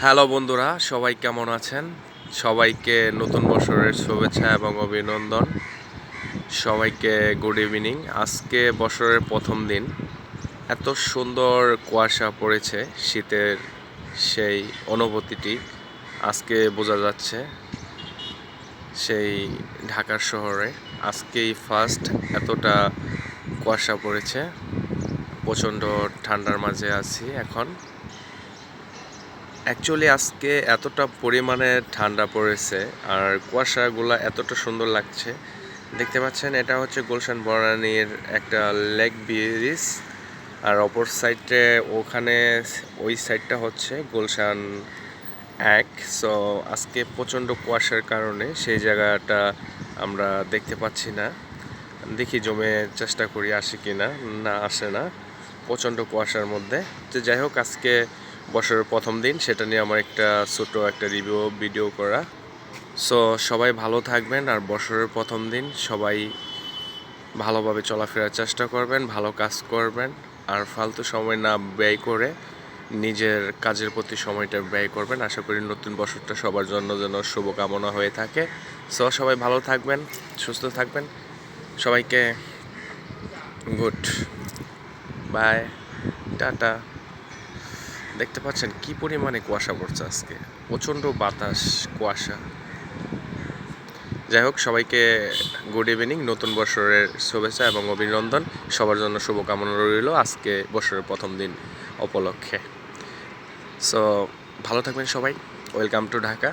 Hello বন্ধুরা, সবাই কেমন আছেন? সবাইকে নতুন বছরের শুভেচ্ছা এবং অভিনন্দন। সবাইকে গুড ইভিনিং। আজকে বছরের প্রথম দিন। এত সুন্দর কুয়াশা পড়েছে, শীতের সেই অনুভূতিটি আজকে বোঝা যাচ্ছে। সেই ঢাকার শহরে আজকেই ফার্স্ট এতটা কুয়াশা পড়েছে। প্রচণ্ড ঠান্ডার মাঝে আছি এখন। অ্যাকচুয়ালি আজকে এতটা পরিমাণে ঠান্ডা পড়েছে আর কুয়াশাগুলো এতটা সুন্দর লাগছে। দেখতে পাচ্ছেন, এটা হচ্ছে গুলশান বনানীর একটা লেক ব্রিজ, আর অপর সাইডে ওখানে ওই সাইডটা হচ্ছে গুলশান এক। সো আজকে প্রচণ্ড কুয়াশার কারণে সেই জায়গাটা আমরা দেখতে পাচ্ছি না। দেখি জমে চেষ্টা করি আসে কি না, না আসে না প্রচণ্ড কুয়াশার মধ্যে। তো যাই হোক, আজকে বছরের প্রথম দিন, সেটা নিয়ে আমার একটা ছোট একটা ভিডিও করা। সো সবাই ভালো থাকবেন, আর বছরের প্রথম দিন সবাই ভালোভাবে চলাফেরার চেষ্টা করবেন, ভালো কাজ করবেন, আর ফালতু সময় না ব্যয় করে নিজের কাজের প্রতি সময়টা ব্যয় করবেন। আশা করি নতুন বছরটা সবার জন্য যেন শুভকামনা হয়ে থাকে। সো সবাই ভালো থাকবেন, সুস্থ থাকবেন। সবাইকে গুড বাই, টাটা। দেখতে পাচ্ছেন কি পরিমাণে কুয়াশা পড়ছে আজকে, প্রচণ্ড বাতাস, কুয়াশা। যাই হোক, সবাইকে গুড ইভিনিং, নতুন বছরের শুভেচ্ছা এবং অভিনন্দন। সবার জন্য শুভকামনা রইল আজকে বছরের প্রথম দিন উপলক্ষে। সো ভালো থাকবেন সবাই। Welcome to Dhaka.